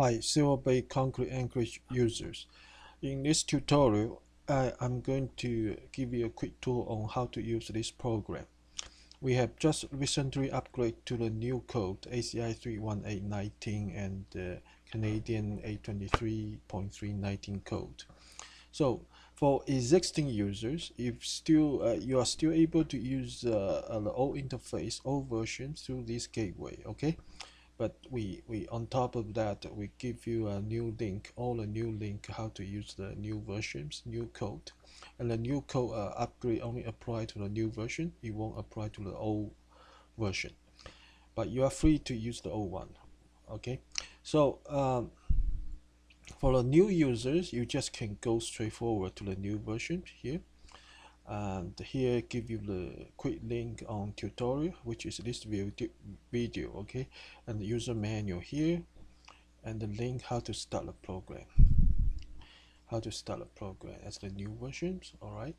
Hi, CivilBay concrete Anchorage users. In this tutorial, I'm going to give you a quick tour on how to use this program. We have just recently upgraded to the new code ACI 31819 and Canadian A23.3-19 code. So for existing users, if you are still able to use the old interface, old version through this gateway, okay? But we on top of that, we give you a new link, all a new link how to use the new versions, new code. And the new code upgrade only apply to the new version, it won't apply to the old version, but you are free to use the old one. Okay, so for the new users, you just can go straight forward to the new version here, and here give you the quick link on tutorial, which is this video, okay, and the user manual here, and the link how to start a program, as the new versions. All right,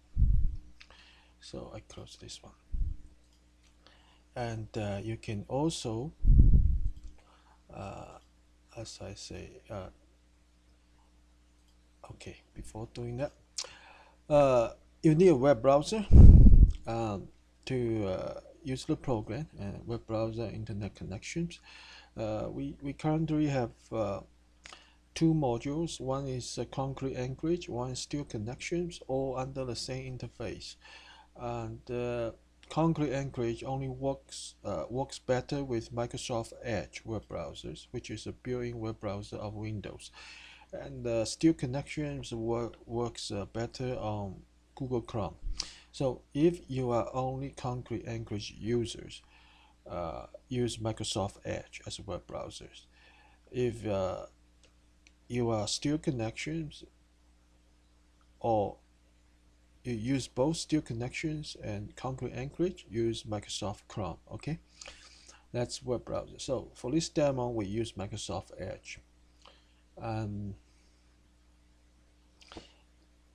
so I close this one, and you can also as I say okay, before doing that, you need a web browser to use the program, and web browser internet connections. We currently have two modules. One is concrete Anchorage, one is steel connections, all under the same interface. And concrete Anchorage only works better with Microsoft Edge web browsers, which is a built-in web browser of Windows. And steel connections works better on Google Chrome. So if you are only concrete Anchorage users, use Microsoft Edge as web browsers. If you are steel connections, or you use both steel connections and concrete Anchorage, use Microsoft Chrome. Okay, that's web browser. So for this demo, we use Microsoft Edge.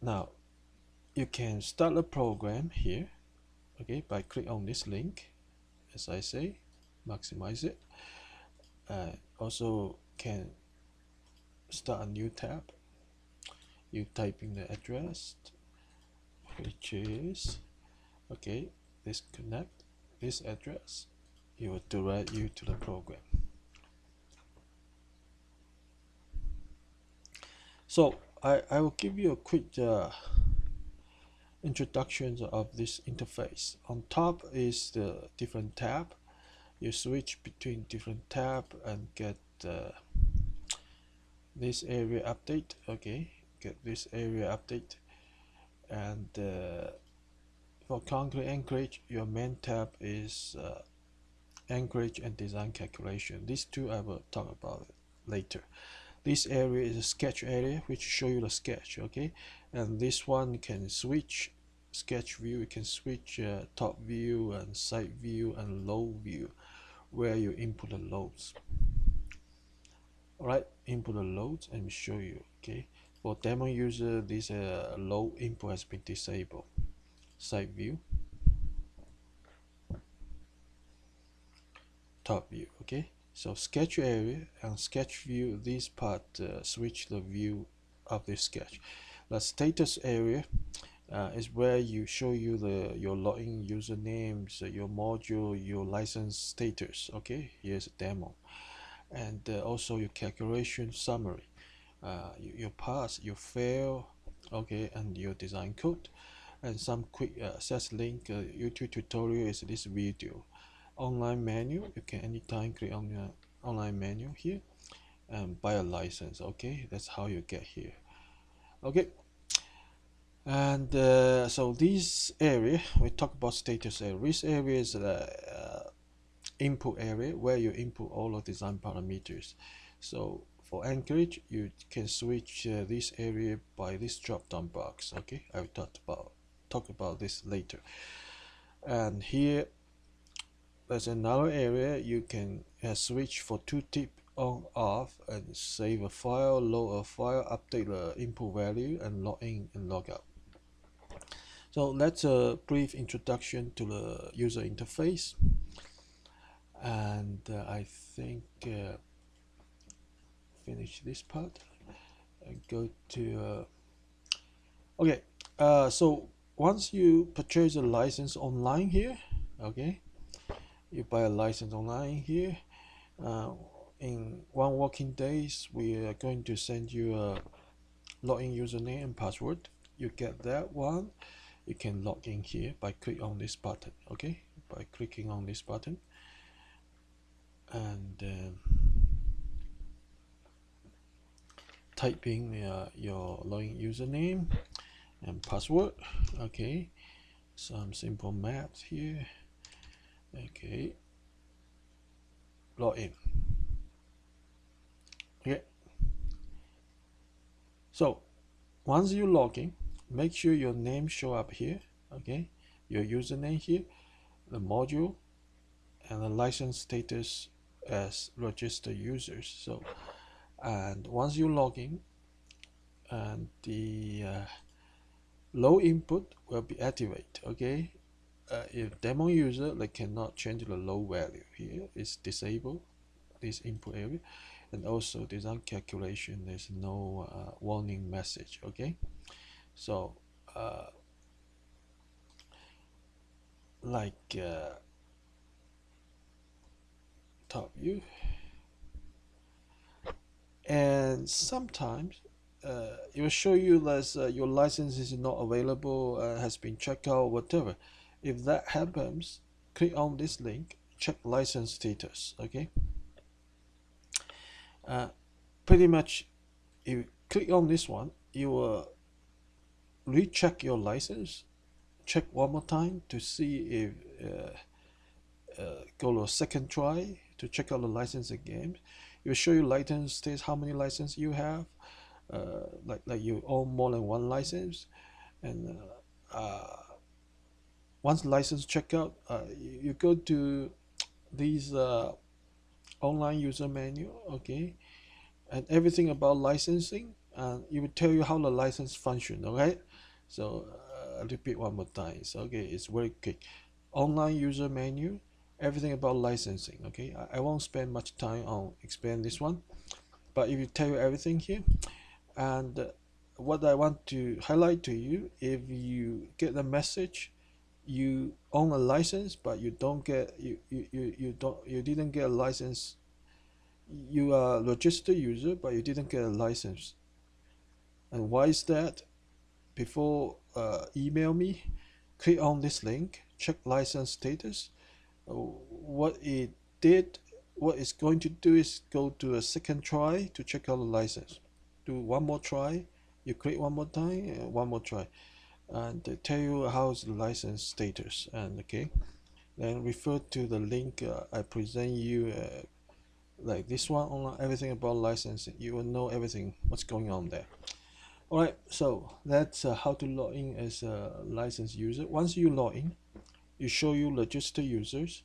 Now you can start a program here, okay, by click on this link, as I say, maximize it. Also can start a new tab. You type in the address, which is okay, disconnect this address, it will direct you to the program. So I will give you a quick introduction of this interface. On top is the different tab. You switch between different tab and get this area update. Okay, get this area update. And for concrete Anchorage, your main tab is Anchorage and design calculation. These two I will talk about it later. This area is a sketch area, which show you the sketch. Okay, and this one can switch sketch view. You can switch top view and side view and load view, where you input the loads. All right, input the loads and show you. Okay, for demo user, this load input has been disabled. Side view, top view. Okay, so sketch area and sketch view, this part switch the view of the sketch. The status area is where you show you your login usernames, your module, your license status. Okay, here's a demo. And also your calculation summary, your pass, your fail, okay, and your design code, and some quick access link. YouTube tutorial is this video. Online menu, you can anytime click on the online menu here and buy a license. Okay, that's how you get here. Okay, and so this area, we talk about status area. This area is the input area, where you input all the design parameters. So for Anchorage, you can switch this area by this drop down box. Okay, I will talk about this later. And here there's another area you can switch for tooltip on off, and save a file, load a file, update the input value, and log in and log out. So that's a brief introduction to the user interface. And I think finish this part and go to okay. So once you purchase a license online here, okay, you buy a license online here. Uh, in 1 working days, we are going to send you a login username and password. You get that one. You can log in here by click on this button. Okay, by clicking on this button, and type in your login username and password. Okay, some simple math here. Okay, log in. Okay, so once you log in, make sure your name show up here. Okay, your username here, the module, and the license status as registered users. So, and once you log in, and the low input will be activated. Okay, if demo user, they cannot change the low value here. It's disabled this input area, and also design calculation. There's no warning message. Okay, so like top view, and sometimes it will show you that your license is not available, has been checked out, whatever. If that happens, click on this link, check license status. Okay, pretty much if you click on this one, you will recheck your license, check one more time to see if go to a second try to check out the license again. It will show you license status, how many licenses you have, like you own more than one license, and once license checkout, you go to these online user menu. Okay, and everything about licensing, and it will tell you how the license function. Okay, so I'll repeat one more time. So okay, it's very quick. Online user menu, everything about licensing. Okay, I won't spend much time on explain this one, but it will tell you everything here. And what I want to highlight to you, if you get the message you own a license but you don't get you didn't get a license, you are a registered user but you didn't get a license, and why is that? Before email me, click on this link, check license status. What it did, what it's going to do is go to a second try to check out the license. Do one more try, you click one more time, one more try, and they tell you how's the license status. And okay, then refer to the link I present you, like this one on everything about licensing. You will know everything what's going on there. Alright, so that's how to log in as a licensed user. Once you log in, you show you registered users,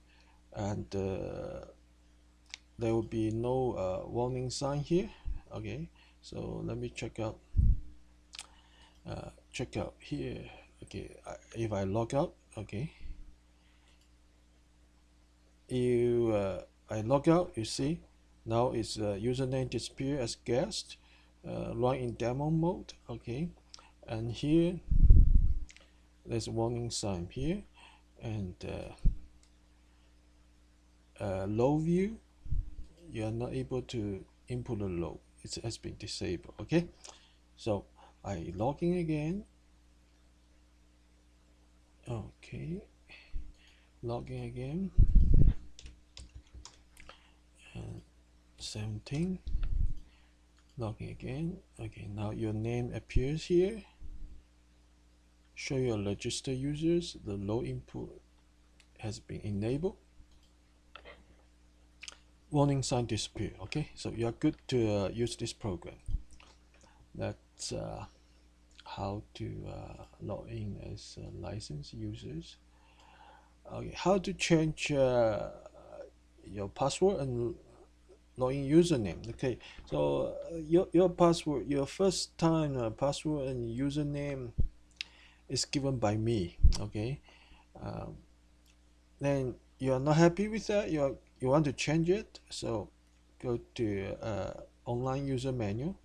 and there will be no warning sign here. Okay, so let me check out here. Okay, if I log out, okay, I log out, you see now it's username disappear as guest, run in demo mode. Okay, and here there's a warning sign here, and low view, you are not able to input the low, it has been disabled. Okay, so I log in again. Okay, log in again, and same thing, log in again. Okay, now your name appears here, show your registered users, the low input has been enabled, warning sign disappear. Okay, so you are good to use this program. That's how to log in as licensed users. Okay, how to change your password and login username. Okay, so your password, your first time password and username is given by me. Okay, then you are not happy with that, you want to change it, so go to online user manual.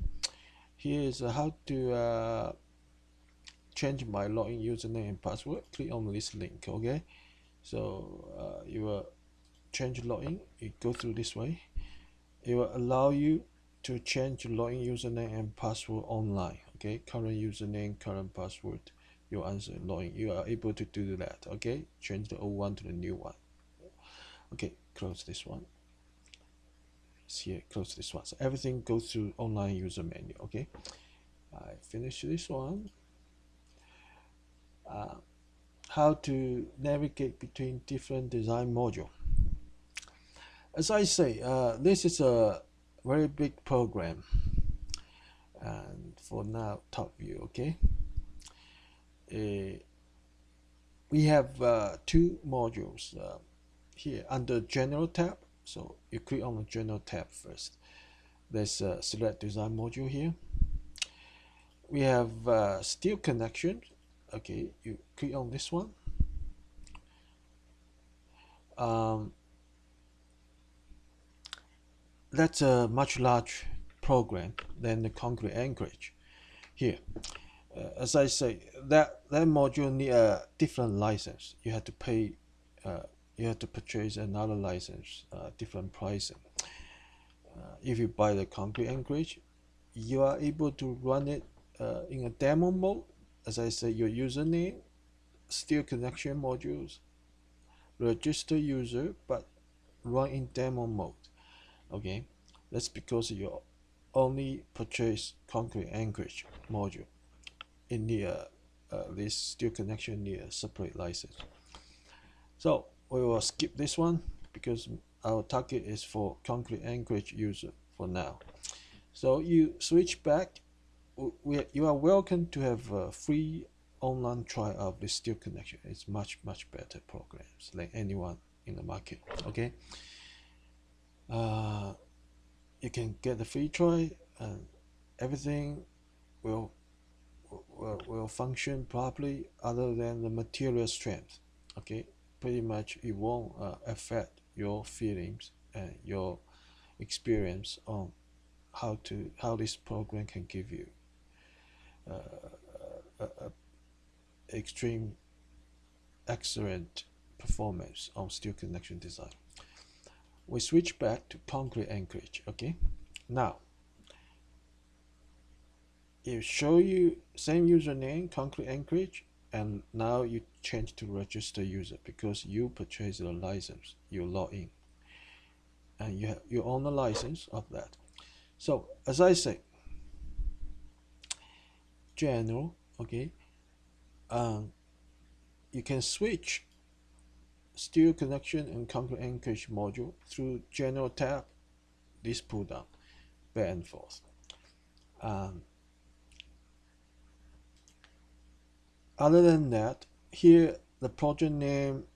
Here is how to change my login username and password. Click on this link. Okay, so you will change login. You go through this way. It will allow you to change login username and password online. Okay, current username, current password. You answer login. You are able to do that. Okay, change the old one to the new one. Okay, close this one. Here, close this one. So everything goes through online user menu. Okay, I finish this one. How to navigate between different design modules. As I say, this is a very big program, and for now, top view. Okay, we have two modules here under General tab. So you click on the General tab first. There's a select design module here. We have steel connection. Okay, you click on this one. That's a much larger program than the concrete anchorage. Here, as I say, that module need a different license. You have to pay. You have to purchase another license, different pricing. If you buy the concrete anchorage, you are able to run it in a demo mode. As I say, your username, steel connection modules, register user, but run in demo mode. Okay, that's because you only purchase concrete anchorage module in the this steel connection need a separate license. So we will skip this one because our target is for concrete anchorage user for now. So you switch back. You are welcome to have a free online trial of the steel connection. It's much better programs than anyone in the market. Okay, you can get the free trial and everything will function properly other than the material strength. Okay, pretty much it won't affect your feelings and your experience on how this program can give you extreme excellent performance on steel connection design. We switch back to concrete anchorage. Okay, now it show you same username, concrete anchorage, and now you change to register user because you purchase the license, you log in, and you own the license of that. So as I say, general. Okay, you can switch steel connection and concrete anchorage module through general tab, this pull down, back and forth. Other than that, here the project name,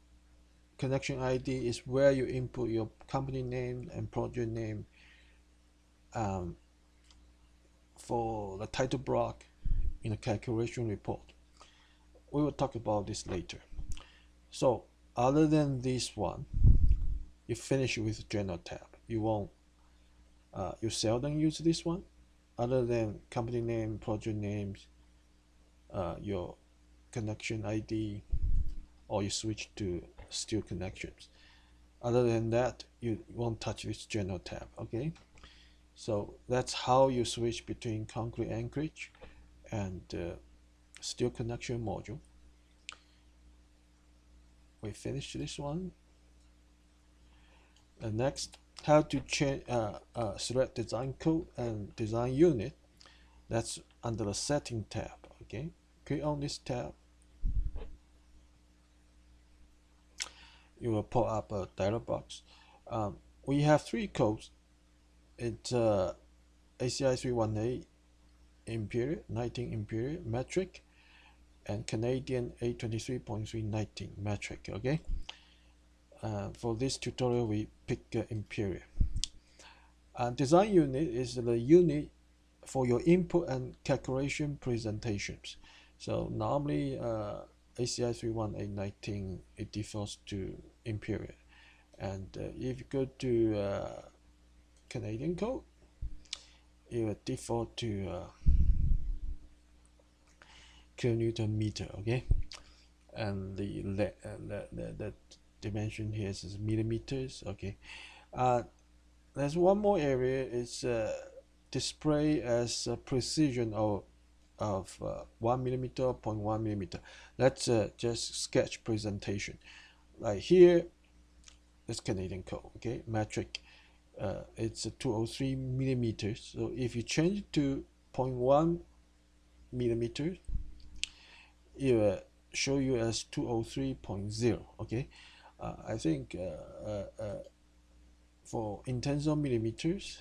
connection ID is where you input your company name and project name for the title block in the calculation report. We will talk about this later. So other than this one, you finish with general tab. You won't you seldom use this one other than company name, project names, your connection ID, or you switch to steel connections. Other than that, you won't touch this general tab. Okay, so that's how you switch between concrete anchorage and steel connection module. We finished this one. And next, how to change select design code and design unit. That's under the setting tab. Okay, click on this tab. You will pop up a dialog box. We have three codes. It's ACI A23.3.19 imperial metric and Canadian A23.3.19 metric. Okay. For this tutorial, we pick imperial. Design unit is the unit for your input and calculation presentations. So normally ACI 31819 it defaults to imperial, and if you go to Canadian code, it will default to kilonewton meter. Okay, and the dimension here is millimeters. Okay, there's one more area. It's display as precision of 1 millimeter, 0.1 millimeter. Let's just sketch presentation. Like here, it's Canadian code. Okay, metric. It's 203 millimeters. So if you change it to 0.1 millimeters, it will show you as 203.0. Okay, I think for in terms of millimeters,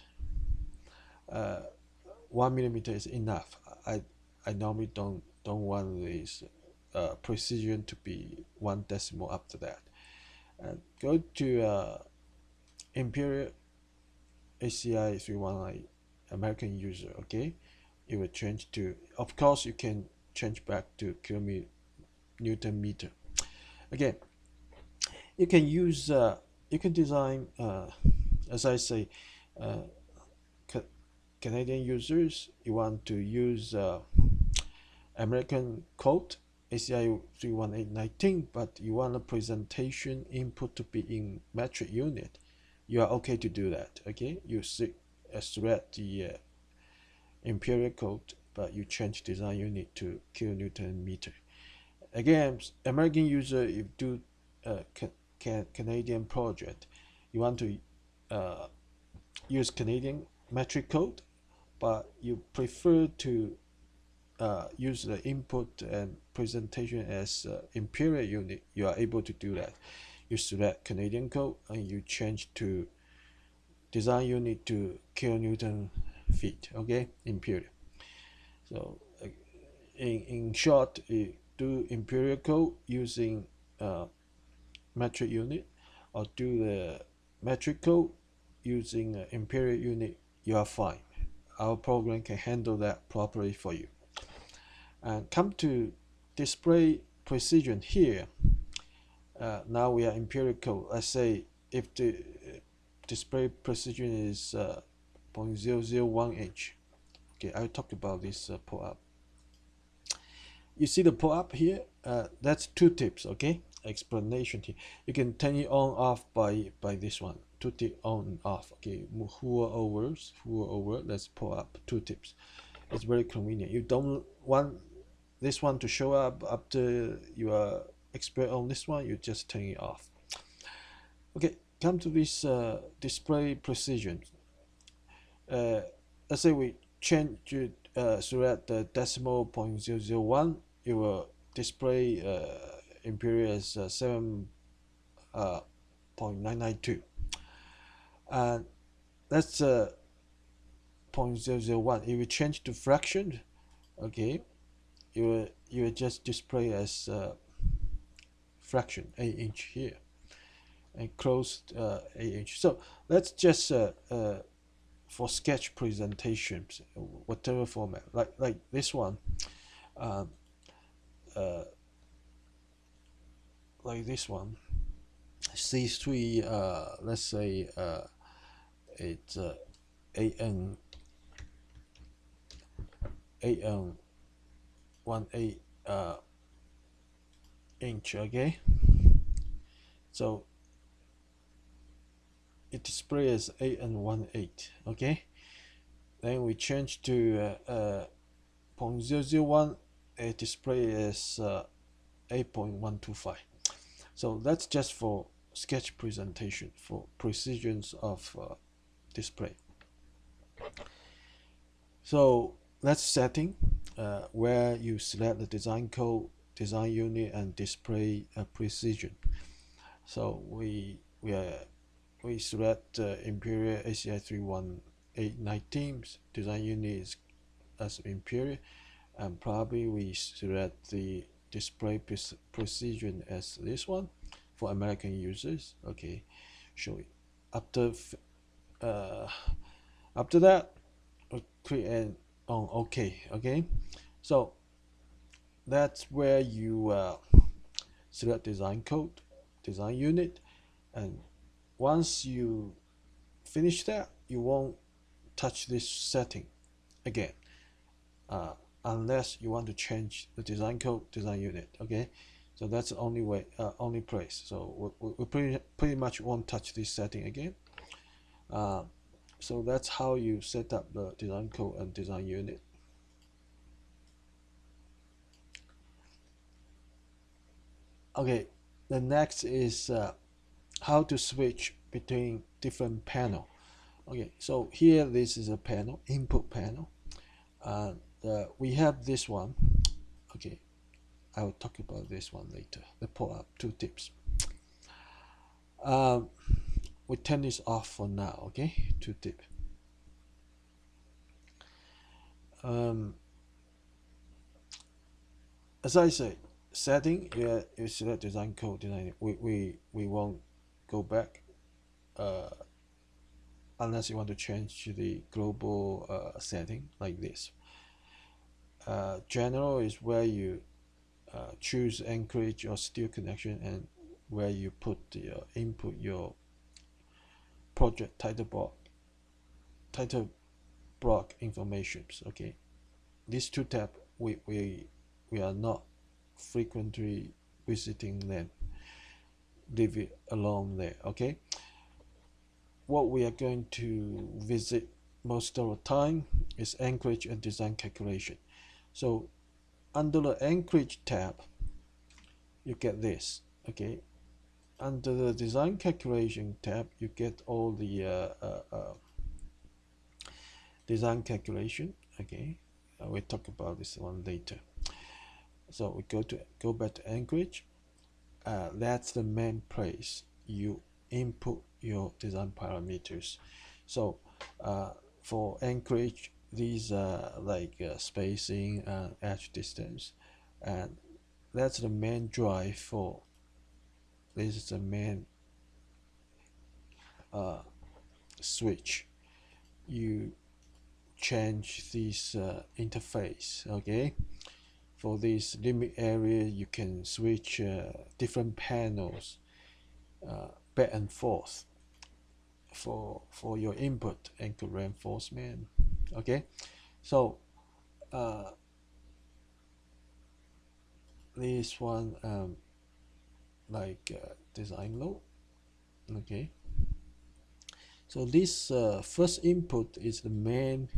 1 millimeter is enough. I normally don't want this precision to be one decimal after that. And go to Imperial ACI A23.3.19 American user. Okay, it will change to, of course you can change back to kilonewton meter. Again, you can use you can design as I say, Canadian users, you want to use American code ACI A23.3.19, but you want a presentation input to be in metric unit, you are okay to do that. Okay, you select the imperial code, but you change design unit to kilonewton meter. Again, American user, if do Canadian project, you want to use Canadian metric code, but you prefer to use the input and presentation as imperial unit, you are able to do that. You select Canadian code and you change to design unit to kilonewton feet. Okay, imperial. So in short, you do imperial code using metric unit, or do the metric code using imperial unit, you are fine. Our program can handle that properly for you. And come to display precision here. Now we are imperial code. Let's say if the display precision is 0.001 inch. Okay, I'll talk about this pull-up. You see the pull-up here? That's two tips. Okay, explanation here. You can turn it on off by this one. Two tip on and off. Okay, hover over. Let's pull up two tips. It's very convenient. You don't want this one to show up after you are expert on this one, you just turn it off. Okay, come to this display precision. Let's say we change it select the decimal 0.001, it will display imperial as 7.992, and that's 0.001. If we change to fraction, okay, you will just display as fraction 8 inch here, and closed 8 inch. So let's just for sketch presentations, whatever format, like this one, like this one, C3, let's say it's AN 18 inch. Okay, so it displays 8 okay, then we change to 0.001, it displays 8.125. so that's just for sketch presentation, for precisions of display. So that's setting, where you select the design code, design unit, and display precision. So we select Imperial ACI A23.3.19 design unit as Imperial, and probably we select the display precision as this one for American users. Okay, show it. After that, we click and on OK. Okay, so that's where you select design code, design unit, and once you finish that, you won't touch this setting. again, unless you want to change the design code, design unit. Okay, so that's the only way, only place. So we pretty much won't touch this setting again. So that's how you set up the design code and design unit. Okay, the next is how to switch between different panel. Okay, so here this is a panel, input panel, and we have this one. Okay, I will talk about this one later. The pull-up two tips. We turn this off for now. Okay, two tip. As I say, setting, yeah, you select design code, design. We won't go back unless you want to change the global setting like this. General is where you choose Anchorage or steel connection, and where you put the input your project title block informations. Okay, these two tabs we are not frequently visiting them. Leave it alone there. Okay, what we are going to visit most of the time is Anchorage and design calculation. So under the Anchorage tab, you get this. Okay, under the design calculation tab, you get all the design calculation. Okay, we'll talk about this one later. So we go back to Anchorage. That's the main place you input your design parameters. So for Anchorage, these are like spacing and edge distance, and that's the main drive for this is the main switch. You change this interface. Okay, for this limit area, you can switch different panels back and forth for your input anchor reinforcement. Okay, so this one like design load. Okay, so this first input is the main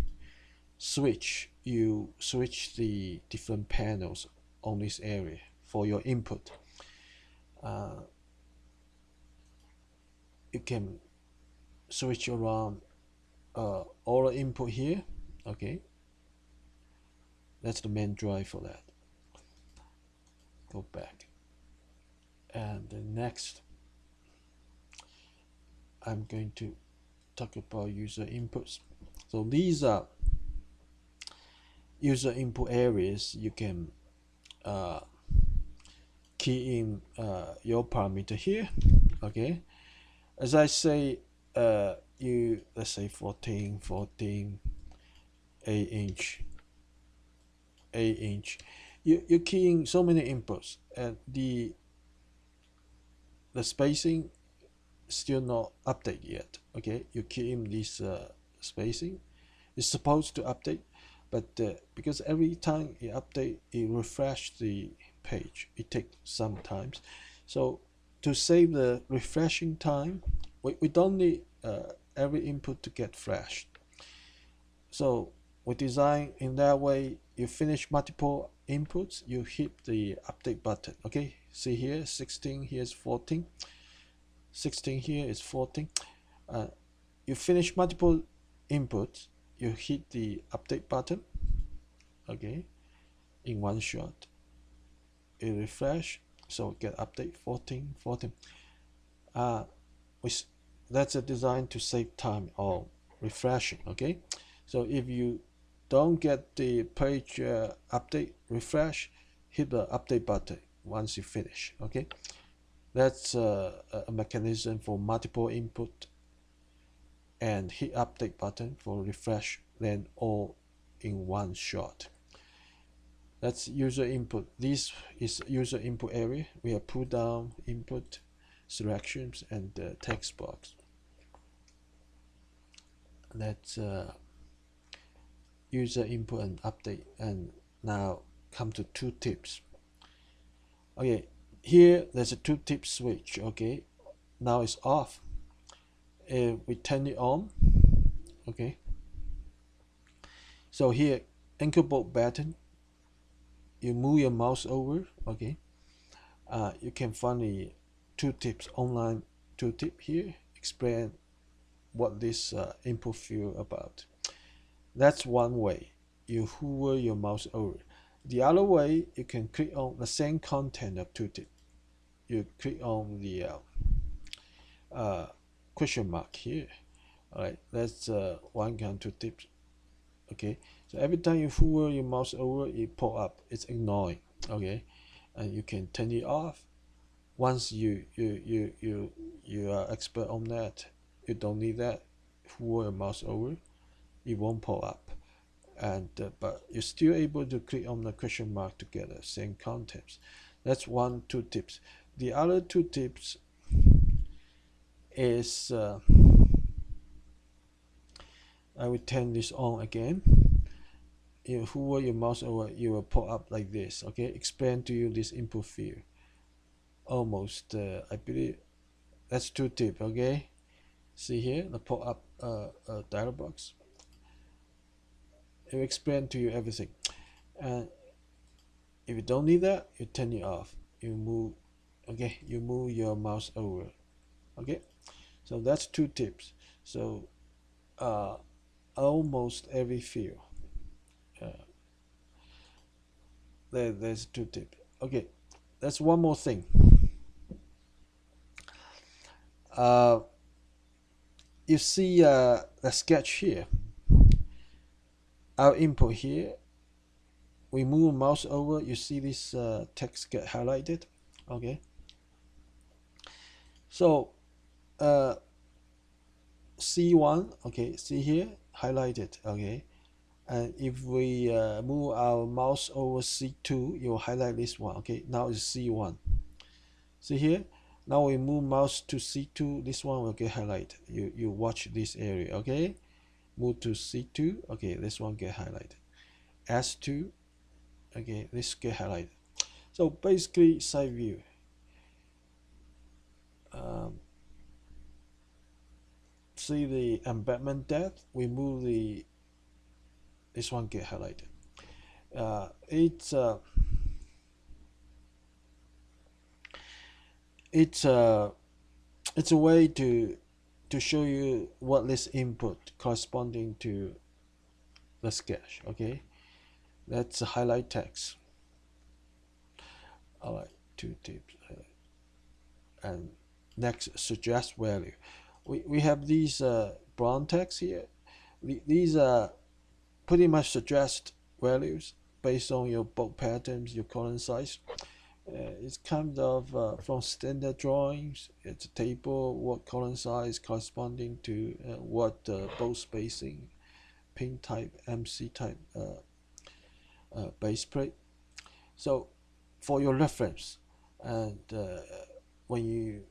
switch. You switch the different panels on this area for your input. You can switch around all the input here. Okay, that's the main drive for that. Go back, and the next I'm going to talk about user inputs. So these are user input areas. You can key in your parameter here. Okay, as I say, you let's say 14 8 inch, 8 inch. You're keying so many inputs, and the spacing still not update yet. Okay, you key in this spacing. It's supposed to update, but because every time you update, it refresh the page. It takes some times. So to save the refreshing time, we don't need every input to get flashed. So we design in that way. You finish multiple inputs, you hit the update button. Okay, see here 16, here's 14, 16 here is 14. You finish multiple inputs, you hit the update button. Okay, in one shot it refresh, so get update 14 14. That's a design to save time or refreshing. Okay, so if you don't get the page update refresh, hit the update button once you finish. Okay, that's a mechanism for multiple input, and hit update button for refresh, then all in one shot. That's user input. This is user input area. We have pull down input selections and text box. Let's user input and update. And now come to tooltips. Okay, here there's a tooltip switch. Okay, now it's off. If we turn it on, okay, so here anchor bolt button, you move your mouse over. Okay, you can find the tooltips online tooltip here, explain what this input field about. That's one way you hover your mouse over. The other way, you can click on the same content of tooltip. You click on the question mark here. All right, that's one kind of tooltip. Okay, so every time you hover your mouse over, it pop up. It's ignoring. Okay, and you can turn it off. Once you are expert on that, you don't need that. Hover your mouse over, it won't pop up. And but you're still able to click on the question mark together, same contents. That's one two tips. The other two tips is I will turn this on again. You hover your mouse over, you will pop up like this. Okay, explain to you this input field. Almost I believe that's two tip. Okay, see here the pop up dialog box. It will explain to you everything. And if you don't need that, you turn it off. You move, okay, you move your mouse over. Okay, so that's two tips. So almost every field there's two tips. Okay, that's one more thing. You see the sketch here, our input here, we move mouse over, you see this text get highlighted. Okay, so C1, okay, see here highlighted. Okay, and if we move our mouse over C2, you'll highlight this one. Okay, now it's C1. See here, now we move mouse to C2, this one will get highlighted. You watch this area. Okay, move to C2, okay, this one get highlighted. S2, okay, this get highlighted. So basically side view, see the embedment depth, we move this one get highlighted. It's a way to show you what this input corresponding to the sketch. Okay, that's a highlight text. All right, two tips. And next, suggest value. We have these brown text here. These are pretty much suggest values based on your bolt patterns, your column size. It's kind of from standard drawings. It's a table, what column size corresponding to what bolt spacing, pin type, MC type base plate. So for your reference, and when you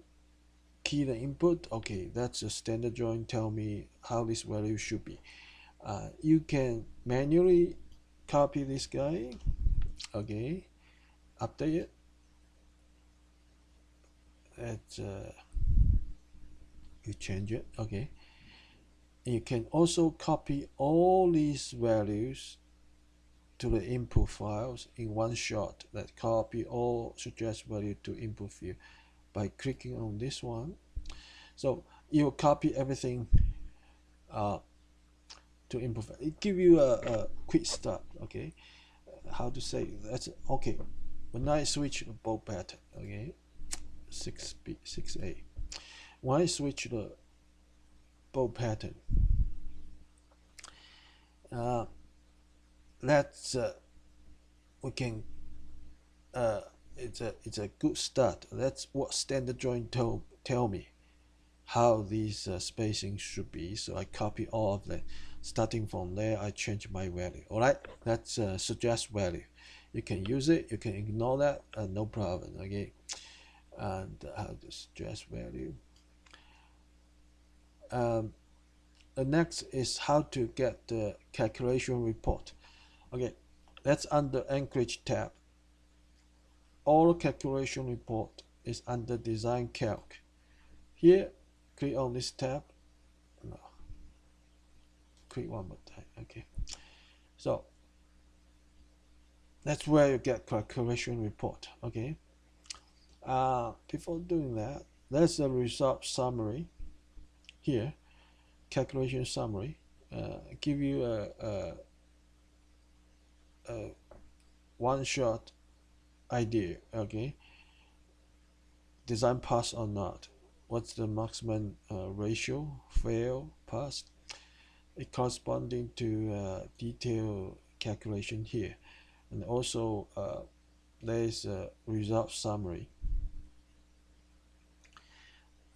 key the input, okay, that's a standard drawing, tell me how this value should be. You can manually copy this guy. Okay, update it. You change it. Okay, you can also copy all these values to the input files in one shot. That copy all suggest value to input field by clicking on this one. So you copy everything to input file. It give you a quick start. Okay, how to say that's okay. When I switch the bolt pattern, okay, 6B 6A. When I switch the bolt pattern, that's we can it's a good start. That's what standard drawing tell me how these spacing should be. So I copy all of that. Starting from there, I change my value. All right, that's suggest value. You can use it. You can ignore that. No problem. Okay, and how to suggest value. the next is how to get the calculation report. Okay, that's under Anchorage tab. All calculation report is under Design Calc. Here, click on this tab. No, click one more time. Okay, so that's where you get calculation report. Okay. Before doing that, there's a result summary here. Calculation summary. Give you a one-shot idea. Okay. Design pass or not. What's the maximum ratio? Fail, pass. It corresponding to detailed calculation here, and also there's a result summary.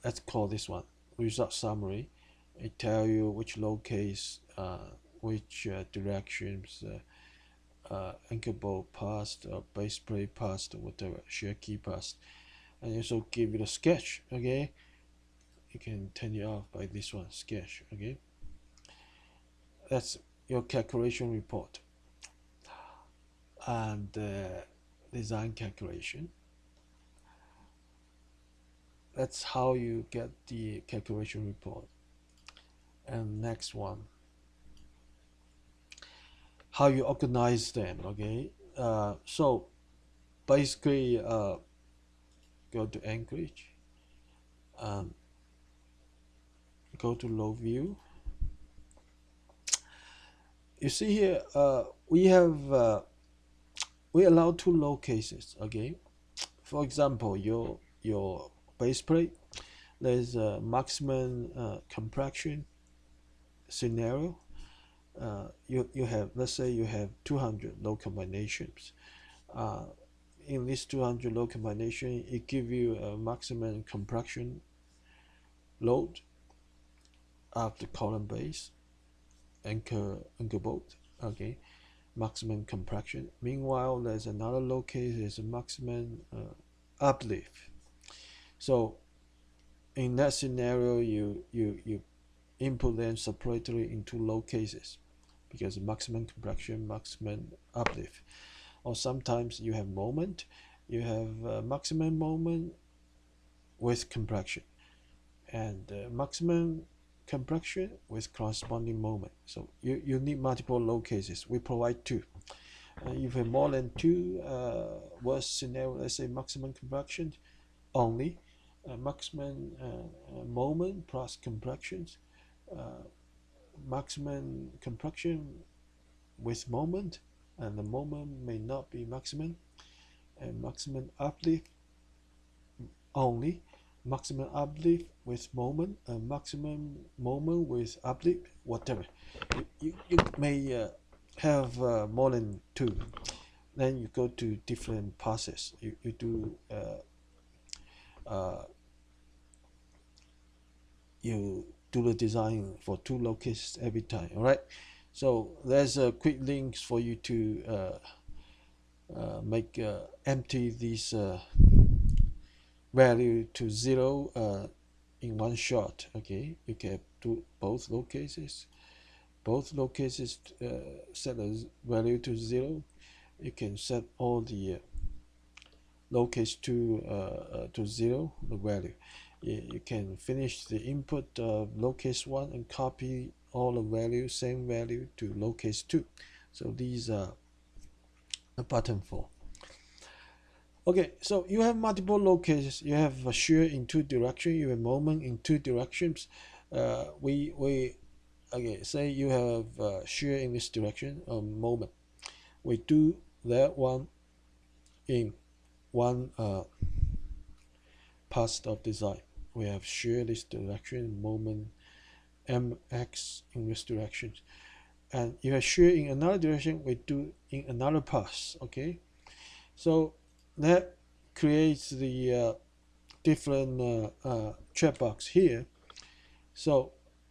Let's call this one result summary. It tells you which locase, which directions, anchor bolt passed, or base plate passed, or whatever, shear key passed, and also give you the sketch. Okay, you can turn it off by this one, sketch. Okay, that's your calculation report and design calculation. That's how you get the calculation report. And next one, how you organize them. Okay, so basically go to Anchorage, go to low view. You see here we have we allow two low cases. Okay, for example, your base plate, there's a maximum compression scenario. You have, let's say you have 200 low combinations. In this 200 low combination, it give you a maximum compression load of the column base, anchor bolt. Okay, maximum compression. Meanwhile, there's another low case is a maximum uplift. So in that scenario, you input them separately into low cases, because maximum compression, maximum uplift. Or sometimes you have moment, you have maximum moment with compression, and maximum compression with corresponding moment. So you need multiple low cases. We provide two. If you have more than two, worst scenario, let's say maximum compression only, maximum moment plus compressions, maximum compression with moment, and the moment may not be maximum, and maximum uplift only, maximum uplift with moment, and maximum moment with uplift, whatever. You may have more than two. Then you go to different passes. You do you do the design for two locations every time. All right, so there's a quick links for you to make empty this value to 0 in one shot. Okay, you can do both locations set a value to 0. You can set all the locase to 0, the value. You can finish the input of locase 1 and copy all the value, same value, to locase 2. So these are the button for. Okay, so you have multiple locases. You have a shear in two directions. You have moment in two directions. Okay, say you have shear in this direction, moment. We do that one in one pass of design. We have shear this direction, moment mx in this direction, and you have shear in another direction. We do in another pass. Okay, so that creates the different checkbox here. So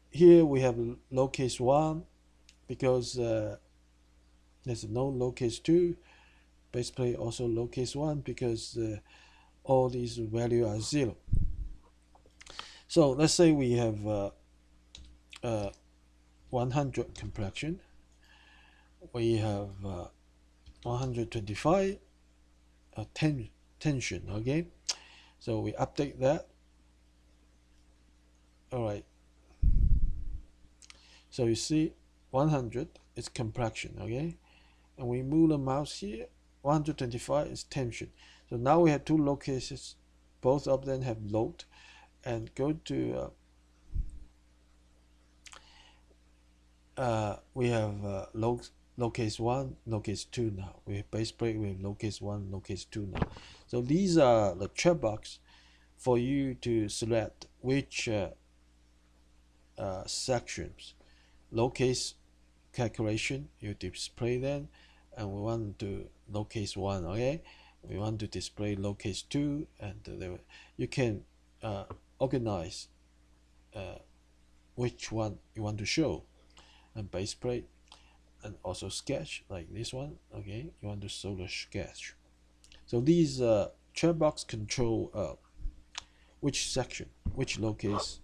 here we have locase 1 because there's no locase 2. Base plate also locase 1 because all these values are 0. So let's say we have 100 compression, we have 125 tension. Okay, so we update that. All right, so you see 100 is compression. Okay, and we move the mouse here, 125 is tension. So now we have two load cases, both of them have load, and go to we have load case 1, load case 2 now. We have base plate, we have load case 1, load case 2 now. So these are the checkbox for you to select which sections. Load case calculation, you display them, and we want to load case 1, okay? We want to display load case 2, and you can organize which one you want to show, and base plate, and also sketch like this one. Okay, you want to show the sketch. So these checkbox control which section, which load case,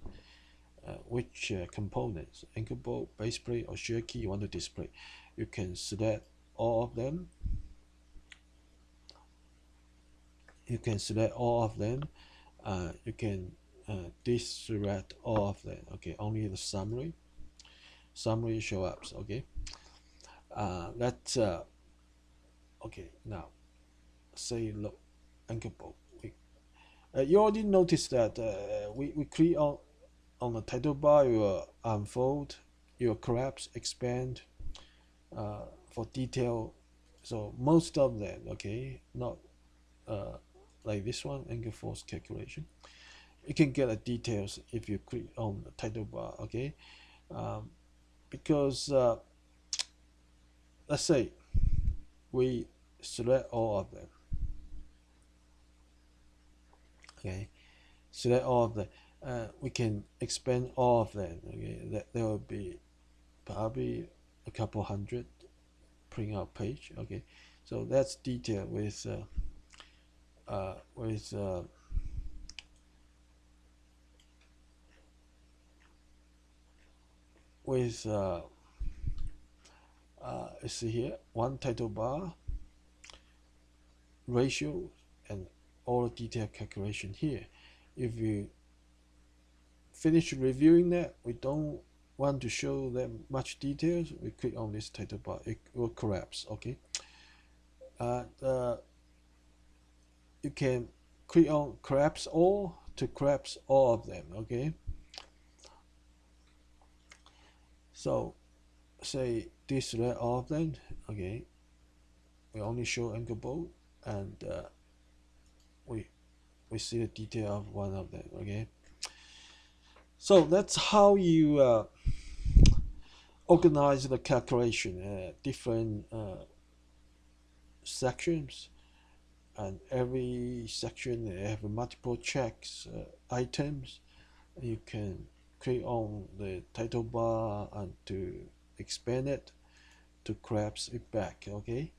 which components, anchor bolt, base plate, or shear key you want to display. You can select all of them. You can select all of them. You can deselect all of them. Okay, only the summary show up. Okay, let's okay, now say look, anchor bolt. You already noticed that we click on the title bar, you unfold, you collapse, expand for detail. So most of them, okay, not like this one, angle force calculation. You can get the details if you click on the title bar. Okay, because let's say we select all of them. Okay, select all of them. We can expand all of them. Okay, that there will be probably a couple hundred print out page. Okay, so that's detail with see here, one title bar, ratio, and all the detail calculation here. If you finish reviewing that, we don't want to show them much details, we click on this title bar, it will collapse. Okay, you can click on collapse all to collapse all of them. Okay, so say deselect all of them. Okay, we only show anchor bolt, and we see the detail of one of them. Okay, so that's how you organize the calculation, different sections, and every section have multiple checks items. You can click on the title bar and to expand it, to collapse it back. Okay,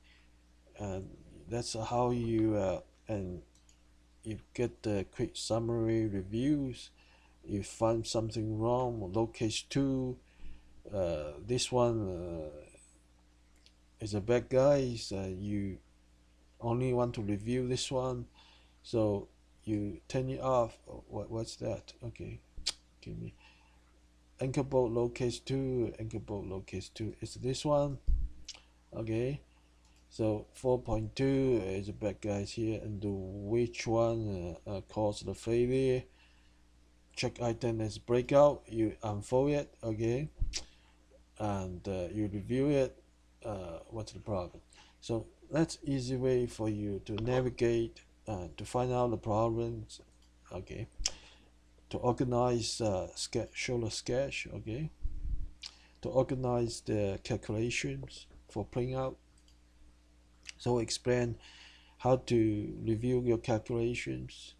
and that's how you and you get the quick summary reviews. You find something wrong, load case 2, this one is a bad guy, you only want to review this one, so you turn it off. What's that? Okay, give me anchor bolt load case 2, anchor bolt load case 2 is this one. Okay, so 4.2 is a bad guys here, and which one caused the failure. Check item as breakout, you unfold it. Okay, and you review it. What's the problem? So that's easy way for you to navigate to find out the problems. Okay, to organize show the sketch. Okay, to organize the calculations for printout. So explain how to review your calculations,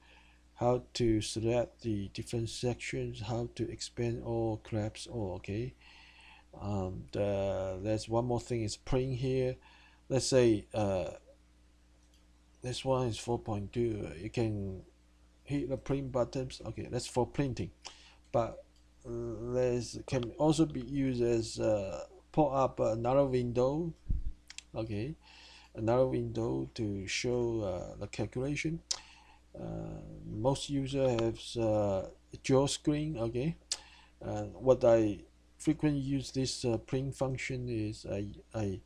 how to select the different sections, how to expand or collapse all. Okay, there's one more thing is print here. Let's say this one is 4.2. You can hit the print buttons. Okay, that's for printing, but This can also be used as pop up another window. Okay, another window to show the calculation. Most user have dual screen. Okay, and what I frequently use this print function is I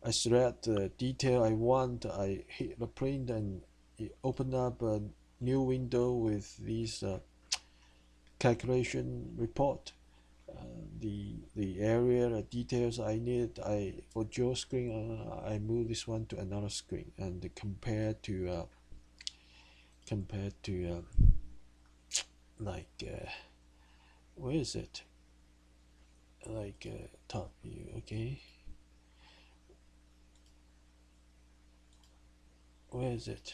select the detail I want, I hit the print, and it open up a new window with this calculation report. The area, the details I need, I for dual screen, I move this one to another screen and compare to like where is it? Like top view. Okay, where is it?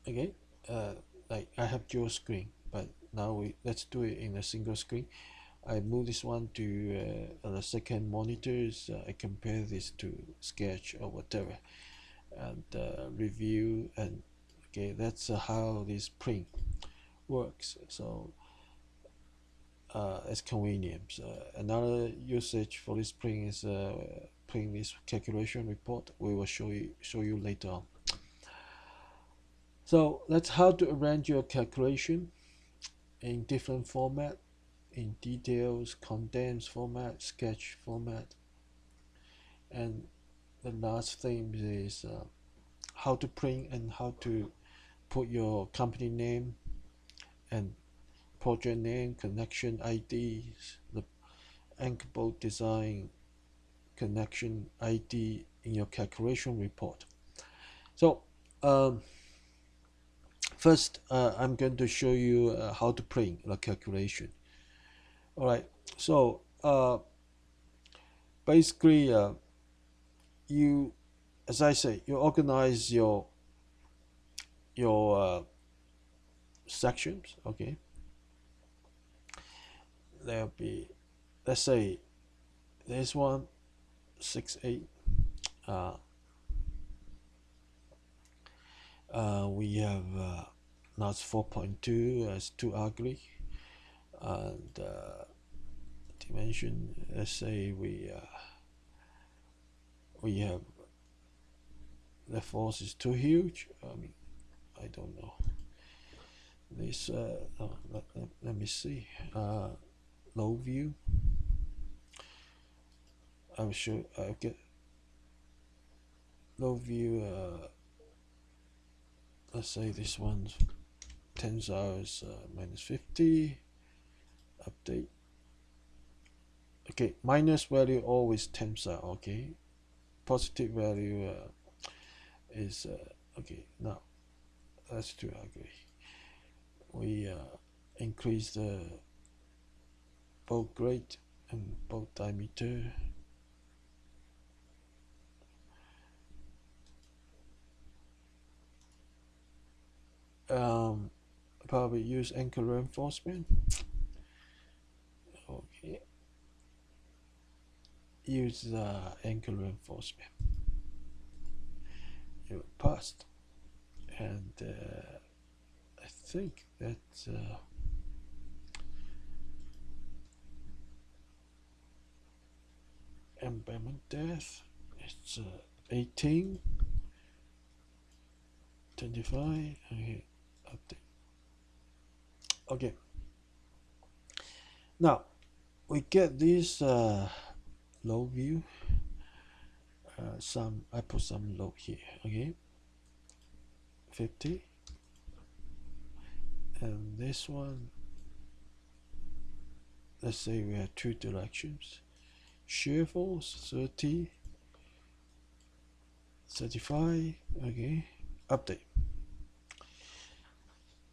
Okay, uh, like I have dual screen, but now let's do it in a single screen. I move this one to the second monitors. I compare this to sketch or whatever, and review. And okay, that's how this print works. So it's convenient. Another usage for this print is print this calculation report. We will show you later on. So that's how to arrange your calculation in different format, in details, condensed format, sketch format. And the last thing is how to print and how to put your company name and project name, connection IDs, the anchorage design connection ID in your calculation report. So first I'm going to show you how to print the calculation. All right, so basically you, as I say, you organize your sections. Okay, there'll be, let's say this one 6 8. We have notch 4.2 as too ugly, and dimension. Let's say we have the force is too huge. I mean, I don't know. This let me see. Low view. I'm sure I'll get low view. Let's say this one's tensile is -50. Update. Okay, minus value always tensile. Okay, positive value is okay. Now that's too ugly. We increase the bolt grade and bolt diameter. Probably use anchor reinforcement. Okay, use anchor reinforcement. It passed, and I think that's embedment depth. It's 18, 25. Okay, update. Okay. Now we get this low view. I put some low here. Okay, 50, and this one. Let's say we have two directions. Shear force 30, 35. Okay, update.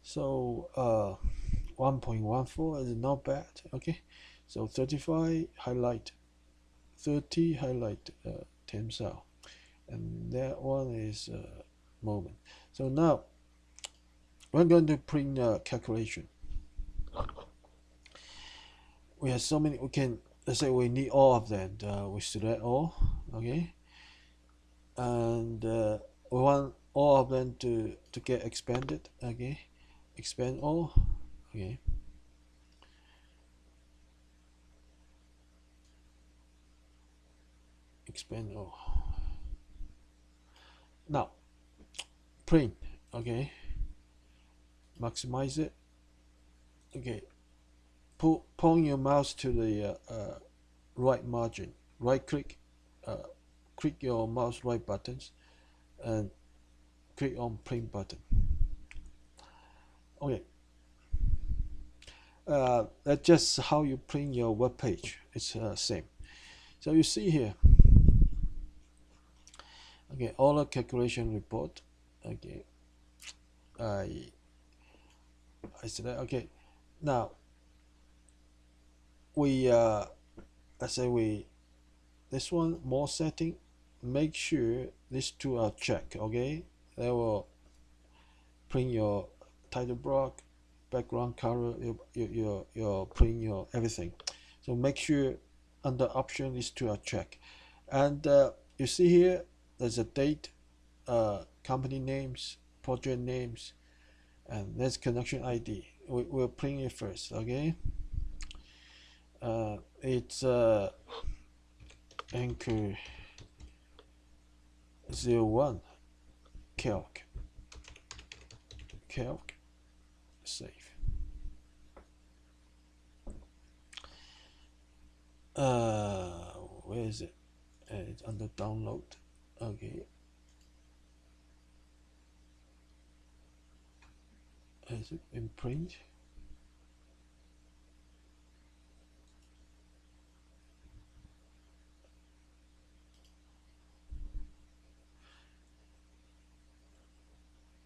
So 1.14 is not bad. Okay, so 35 highlight, 30 highlight tensile, and that one is moment. So now we're going to print calculation. We have so many. We can, let's say we need all of them. We select all. Okay, and we want all of them to get expanded. Okay, expand all. Okay, expand all. Now print. Okay, maximize it. Okay, point your mouse to the right margin, right click, click your mouse right buttons and click on print button. Okay, that's just how you print your web page. It's same. So you see here, okay, all the calculation report. Okay, I said that. Okay, now we I say we this one more setting. Make sure these two are checked. Okay, that will print your title block, background color, your print your everything. So make sure under option these two are checked. And you see here there's a date, company names, project names, and there's connection ID. We'll print it first. Okay, it's Anchor 01 calc save. Where is it? It's under download. Okay, has it been print?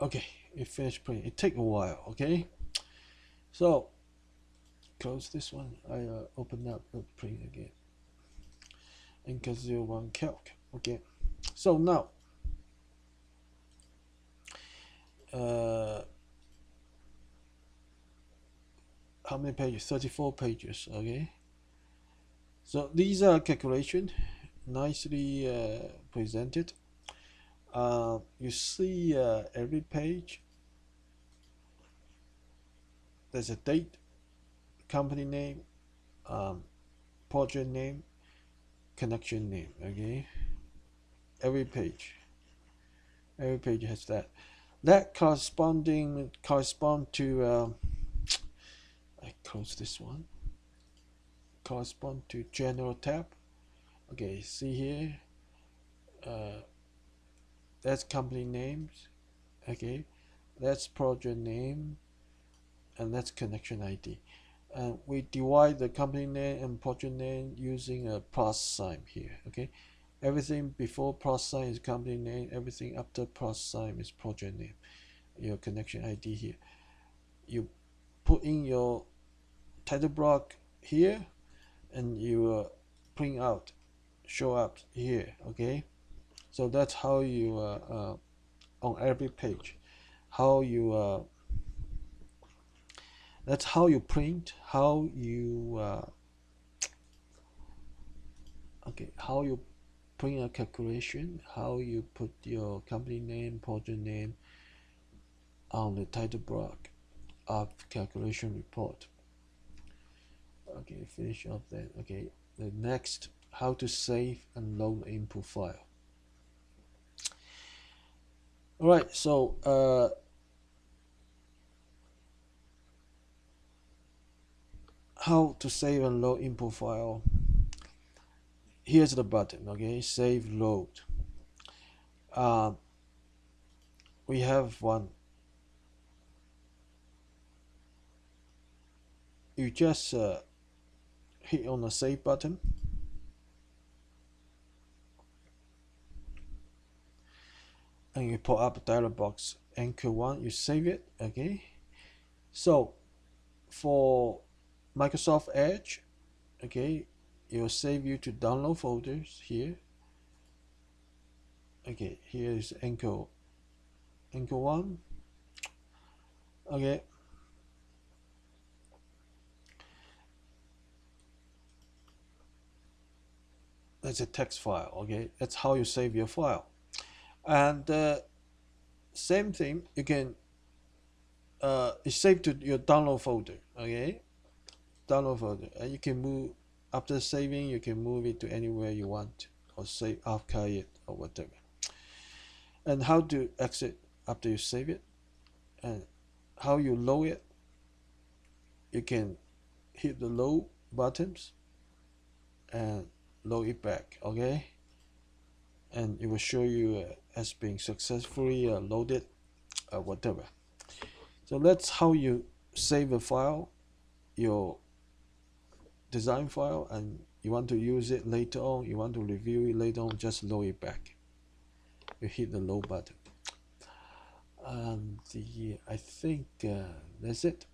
Okay, it finished print. It take a while. Okay, so close this one. I open up the print again. Anchor 01 calc. Okay, so now how many pages? 34 pages. Okay, so these are calculation nicely presented. You see every page there's a date, company name, project name, connection name. Okay, every page has that correspond to I close this one, correspond to general tab. Okay, see here, that's company names. Okay, that's project name, and that's connection ID. And we divide the company name and project name using a plus sign here. Okay, everything before plus sign is company name, everything after plus sign is project name. Your connection ID here, you put in your title block here, and you print out, show up here. Okay, so that's how you on every page, how you that's how you print, how you okay, how you print a calculation, how you put your company name, project name on the title block of calculation report. Okay, finish up then. Okay, the next, how to save and load input file. All right, so how to save and load input file. Here's the button. Okay, save load. We have one. You just hit on the save button, and you put up a dialog box, Anchor 1. You save it. Okay, so for Microsoft Edge, okay, it will save you to download folders here. Okay, here is Anchor 1. Okay, that's a text file. Okay, that's how you save your file. And same thing, you can it's saved to your download folder. Okay, download folder, and you can move after saving. You can move it to anywhere you want, or save archive it or whatever. And how to exit after you save it, and how you load it. You can hit the load buttons and load it back. Okay, and it will show you as being successfully loaded, whatever. So that's how you save a file, your design file, and you want to use it later on, you want to review it later on, just load it back. You hit the load button. And I think that's it.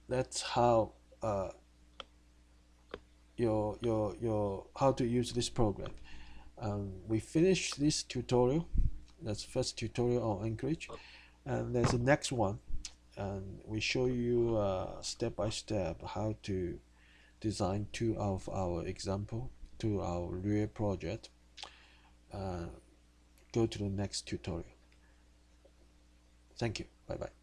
That's how your how to use this program. We finished this tutorial. That's first tutorial on Anchorage, and there's the next one, and we show you step by step how to design two of our example to our real project. Go to the next tutorial. Thank you. Bye bye.